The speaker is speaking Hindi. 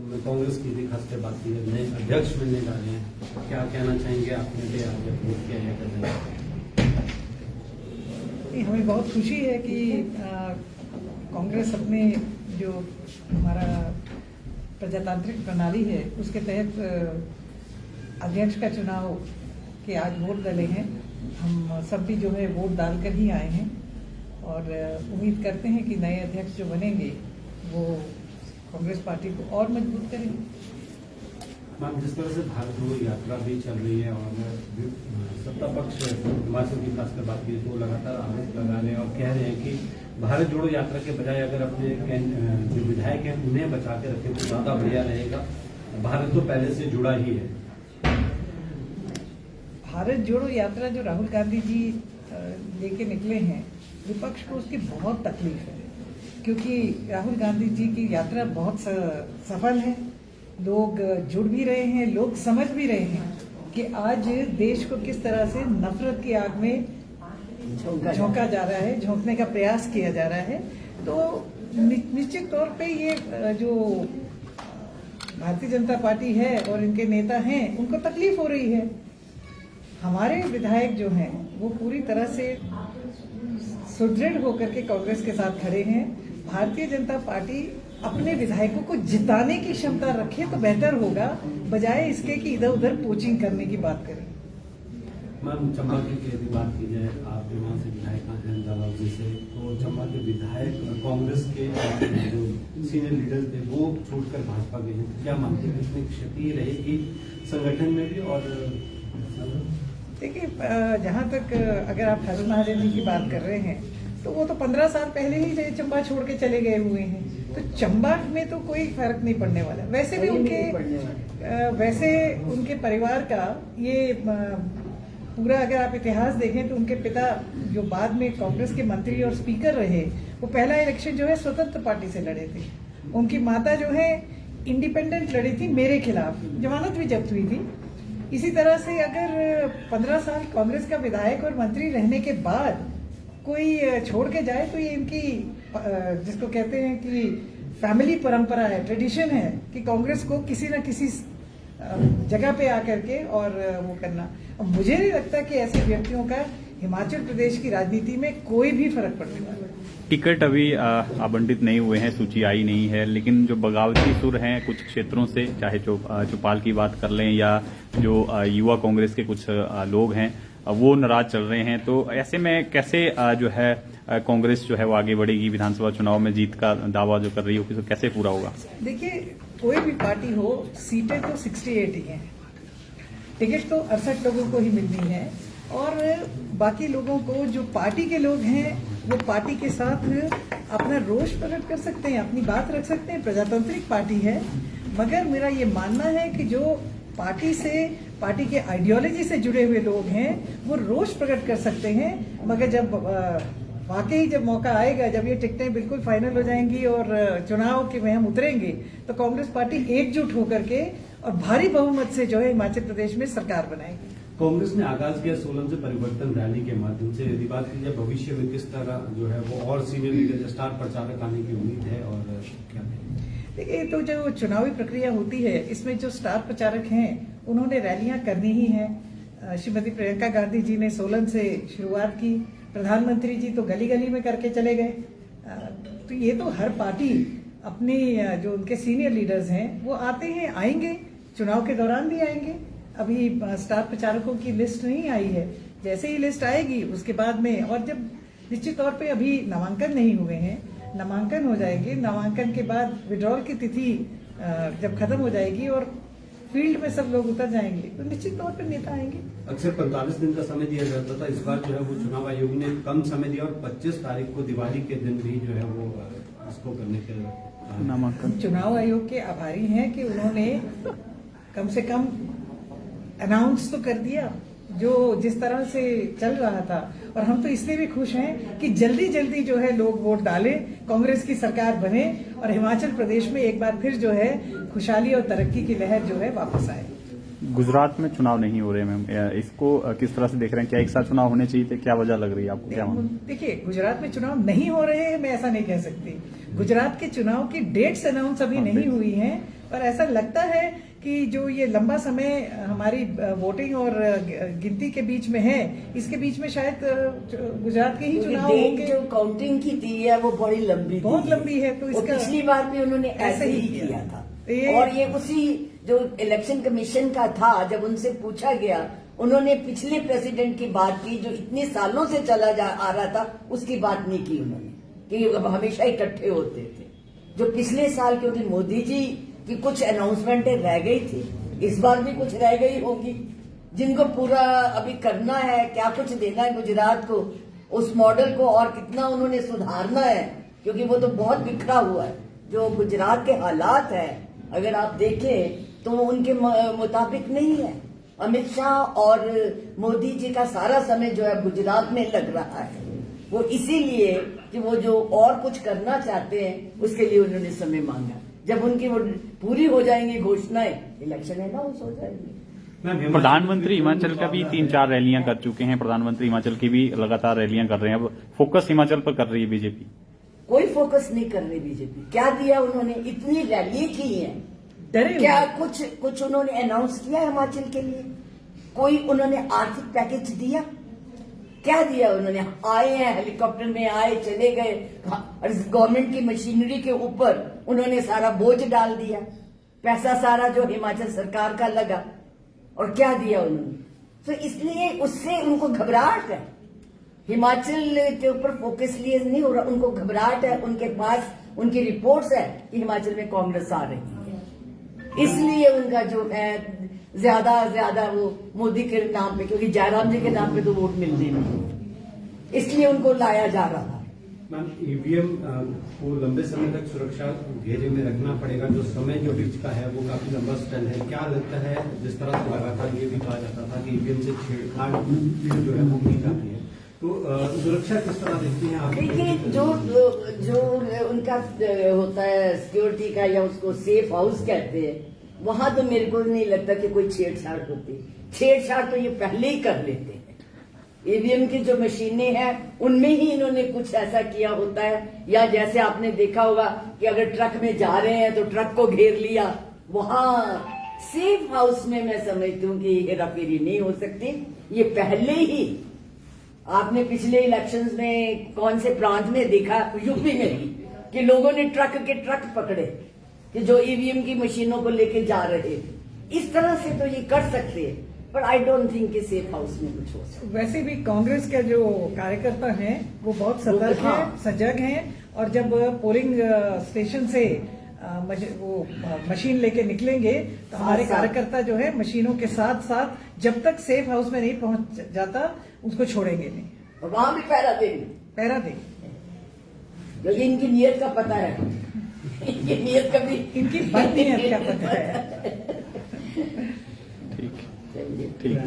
कांग्रेस की भी खास कर बात की है, नए अध्यक्ष मिलने जा रहे हैं, क्या कहना चाहेंगे आपने भी आज वोट किया है करने? हमें बहुत खुशी है कि कांग्रेस अपने जो हमारा प्रजातांत्रिक प्रणाली है उसके तहत अध्यक्ष का चुनाव के आज वोट डाले हैं। हम सब भी जो है वोट डालकर ही आए हैं और उम्मीद करते हैं कि नए अध्यक्ष जो बनेंगे वो कांग्रेस पार्टी को और मजबूत करेंगे। मैम, जिस तरह से भारत जोड़ो यात्रा भी चल रही है और सत्ता पक्ष हिमाचल की खासकर बात की तो लगातार आरोप लगा रहे हैं और कह रहे हैं कि भारत जोड़ो यात्रा के बजाय अगर अपने जो विधायक हैं उन्हें बचा के रखें तो ज्यादा बढ़िया रहेगा। भारत तो पहले से जुड़ा ही है। भारत जोड़ो यात्रा जो राहुल गांधी जी लेके निकले हैं, विपक्ष को उसकी बहुत तकलीफ है क्योंकि राहुल गांधी जी की यात्रा बहुत सफल है। लोग जुड़ भी रहे हैं, लोग समझ भी रहे हैं कि आज देश को किस तरह से नफरत की आग में झोंका जा रहा है, झोंकने का प्रयास किया जा रहा है। तो निश्चित तौर पे ये जो भारतीय जनता पार्टी है और इनके नेता हैं उनको तकलीफ हो रही है। हमारे विधायक जो हैं वो पूरी तरह से सुदृढ़ होकर के कांग्रेस के साथ खड़े हैं। भारतीय जनता पार्टी अपने विधायकों को जिताने की क्षमता रखे तो बेहतर होगा, बजाय इसके कि इधर उधर कोचिंग करने की बात करें। मैम, चंबा की यदि बात की जाए, आप जो वहाँ से विधायक हैं दादाजी से, तो चंबा के विधायक कांग्रेस के जो सीनियर लीडर थे वो छोड़कर भाजपा गए हैं, क्या मानते हैं इसमें क्षति रहेगी संगठन में भी? और देखिए, जहाँ तक अगर आप हर्ष महाजन जी की बात कर रहे हैं तो वो तो 15 साल पहले ही चंबा छोड़ के चले गए हुए हैं, तो चंबा में तो कोई फर्क नहीं पड़ने वाला। वैसे भी उनके परिवार का ये पूरा अगर आप इतिहास देखें तो उनके पिता जो बाद में कांग्रेस के मंत्री और स्पीकर रहे, वो पहला इलेक्शन जो है स्वतंत्र पार्टी से लड़े थे। उनकी माता जो है इंडिपेंडेंट लड़ी थी मेरे खिलाफ, जमानत भी जब्त हुई थी। इसी तरह से अगर 15 साल कांग्रेस का विधायक और मंत्री रहने के बाद कोई छोड़ के जाए तो ये इनकी जिसको कहते हैं कि फैमिली परंपरा है, ट्रेडिशन है कि कांग्रेस को किसी न किसी जगह पे आकर के और वो करना। मुझे नहीं लगता कि ऐसे व्यक्तियों का हिमाचल प्रदेश की राजनीति में कोई भी फर्क पड़ने वाला है। टिकट अभी आवंटित नहीं हुए हैं, सूची आई नहीं है, लेकिन जो बगावती सुर हैं कुछ क्षेत्रों से, चाहे चौपाल की बात कर लें या जो युवा कांग्रेस के कुछ लोग हैं वो नाराज चल रहे हैं। तो ऐसे में कैसे जो है कांग्रेस जो है वो आगे बढ़ेगी? विधानसभा चुनाव में जीत का दावा जो कर रही हो कैसे पूरा होगा? देखिए, कोई भी पार्टी हो, सीटें तो 68 ही हैं, टिकट तो 68 लोगों को ही मिलनी है और बाकी लोगों को, जो पार्टी के लोग हैं वो पार्टी के साथ अपना रोष प्रकट कर सकते हैं, अपनी बात रख सकते हैं। प्रजातांत्रिक पार्टी है, मगर मेरा ये मानना है कि जो पार्टी के आइडियोलॉजी से जुड़े हुए लोग हैं वो रोष प्रकट कर सकते हैं, मगर जब वाकई जब मौका आएगा, जब ये टिकटें बिल्कुल फाइनल हो जाएंगी और चुनाव के में हम उतरेंगे, तो कांग्रेस पार्टी एकजुट होकर के और भारी बहुमत से जो है हिमाचल प्रदेश में सरकार बनाएगी। कांग्रेस ने आगाज किया सोलन से परिवर्तन रैली के माध्यम से, यदि बात की जाए भविष्य में किस तरह जो है वो और सीनियर लीडर स्टार प्रचारक आने की उम्मीद है और क्या? देखिए, तो जो चुनावी प्रक्रिया होती है इसमें जो स्टार प्रचारक हैं उन्होंने रैलियां करनी ही हैं। श्रीमती प्रियंका गांधी जी ने सोलन से शुरुआत की, प्रधानमंत्री जी तो गली गली में करके चले गए। तो ये तो हर पार्टी अपनी जो उनके सीनियर लीडर्स हैं वो आते हैं, आएंगे, चुनाव के दौरान भी आएंगे। अभी स्टार प्रचारकों की लिस्ट नहीं आई है, जैसे ही लिस्ट आएगी उसके बाद में, और जब निश्चित तौर पे अभी नामांकन नहीं हुए हैं, नामांकन हो जाएंगे, नामांकन के बाद विड्रॉल की तिथि जब खत्म हो जाएगी और फील्ड में सब लोग उतर जाएंगे तो निश्चित तौर पर नेता आएंगे। अक्सर 45 दिन का समय दिया जाता था, इस बार जो है वो चुनाव आयोग ने कम समय दिया और 25 तारीख को दिवाली के दिन भी जो है वो इसको करने के नामांकन। चुनाव आयोग के आभारी हैं कि उन्होंने कम से कम अनाउंस तो कर दिया जो जिस तरह से चल रहा था, और हम तो इसलिए भी खुश हैं कि जल्दी जल्दी जो है लोग वोट डालें, कांग्रेस की सरकार बने और हिमाचल प्रदेश में एक बार फिर जो है खुशहाली और तरक्की की लहर जो है वापस आए। गुजरात में चुनाव नहीं हो रहे मैम, इसको किस तरह से देख रहे हैं? क्या एक साथ चुनाव होने चाहिए थे? क्या वजह लग रही है आपको? क्या देखिए, गुजरात में चुनाव नहीं हो रहे हैं मैं ऐसा नहीं कह सकती। गुजरात के चुनाव की डेट्स अनाउंस अभी नहीं हुई हैं, पर ऐसा लगता है कि जो ये लंबा समय हमारी वोटिंग और गिनती के बीच में है, इसके बीच में शायद गुजरात के ही चुनाव डेट होंगे। जो काउंटिंग की दी है वो बड़ी लंबी बहुत दी लंबी है, तो और इसका पिछली बार भी उन्होंने ऐसे ही किया था। और ये उसी जो इलेक्शन कमीशन का था, जब उनसे पूछा गया, उन्होंने पिछले प्रेसिडेंट की बात की जो इतने सालों से चला आ रहा था, उसकी बात नहीं की उन्होंने कि अब हमेशा इकट्ठे होते थे। जो पिछले साल, क्योंकि मोदी जी की कुछ अनाउंसमेंटें रह गई थी, इस बार भी कुछ रह गई होगी जिनको पूरा अभी करना है, क्या कुछ देना है गुजरात को, उस मॉडल को और कितना उन्होंने सुधारना है, क्योंकि वो तो बहुत बिखरा हुआ है। जो गुजरात के हालात है अगर आप देखें तो वो उनके मुताबिक नहीं है। अमित शाह और मोदी जी का सारा समय जो है गुजरात में लग रहा है, वो इसीलिए कि वो जो और कुछ करना चाहते हैं उसके लिए उन्होंने समय मांगा। जब उनकी वो पूरी हो जाएंगी घोषणाएं, इलेक्शन अनाउंस हो जाएंगे। प्रधानमंत्री हिमाचल का भी 3-4 रैलियां कर चुके हैं। प्रधानमंत्री हिमाचल की भी लगातार रैलियां कर रहे हैं। अब फोकस हिमाचल पर कर रही है बीजेपी। कोई फोकस नहीं कर रही बीजेपी। क्या दिया उन्होंने? इतनी रैली की है, क्या कुछ उन्होंने अनाउंस किया हिमाचल के लिए? कोई उन्होंने आर्थिक पैकेज दिया? क्या दिया उन्होंने? आए हैं, हेलीकॉप्टर में आए, चले गए, गवर्नमेंट की मशीनरी के ऊपर उन्होंने सारा बोझ डाल दिया, पैसा सारा जो हिमाचल सरकार का लगा। और क्या दिया उन्होंने? तो इसलिए उससे उनको घबराहट है। हिमाचल के ऊपर फोकस लिए नहीं हो रहा, उनको घबराहट है। उनके पास उनकी रिपोर्ट्स है कि हिमाचल में कांग्रेस आ रही है, इसलिए उनका जो है ज्यादा वो मोदी के नाम पे, क्योंकि जयराम जी के नाम पे तो वोट मिलने नहीं, इसलिए उनको लाया जा रहा है। मैम, ईवीएम को लंबे समय तक सुरक्षा घेरे में रखना पड़ेगा। जो समय जो बीच का है वो काफी लंबा स्टैंड है। क्या लगता है, जिस तरह से लगातार ये भी कहा जाता था कि ईवीएम से छेड़छाड़ जो है वो की जाती है, तो सुरक्षा किस तरह देखती हैं आप? देखिए, जो उनका होता है सिक्योरिटी का, या उसको सेफ हाउस कहते हैं, वहां तो मेरे को नहीं लगता कि कोई छेड़छाड़ होती। छेड़छाड़ तो ये पहले ही कर लेते हैं। ईवीएम की जो मशीनें हैं उनमें ही इन्होंने कुछ ऐसा किया होता है, या जैसे आपने देखा होगा कि अगर ट्रक में जा रहे हैं तो ट्रक को घेर लिया। वहां सेफ हाउस में मैं समझती हूँ कि हेराफेरी नहीं हो सकती। ये पहले ही आपने पिछले इलेक्शंस में कौन से प्रांत में देखा, यूपी में ही, कि लोगों ने ट्रक के ट्रक पकड़े कि जो ईवीएम की मशीनों को लेके जा रहे थे। इस तरह से तो ये कर सकते हैं, पर आई डोंट थिंक कि सेफ हाउस में कुछ हो सकता। वैसे भी कांग्रेस के जो कार्यकर्ता हैं वो बहुत सतर्क हाँ। हैं, सजग हैं, और जब पोलिंग स्टेशन से वो मशीन लेके निकलेंगे तो हमारे कार्यकर्ता जो है मशीनों के साथ साथ जब तक सेफ हाउस में नहीं पहुंच जाता उसको छोड़ेंगे नहीं, और वहां भी पहरा देंगे, क्योंकि इनकी नीयत का पता है। इनकी नीयत का भी, इनकी बद नीयत का पता है। ठीक।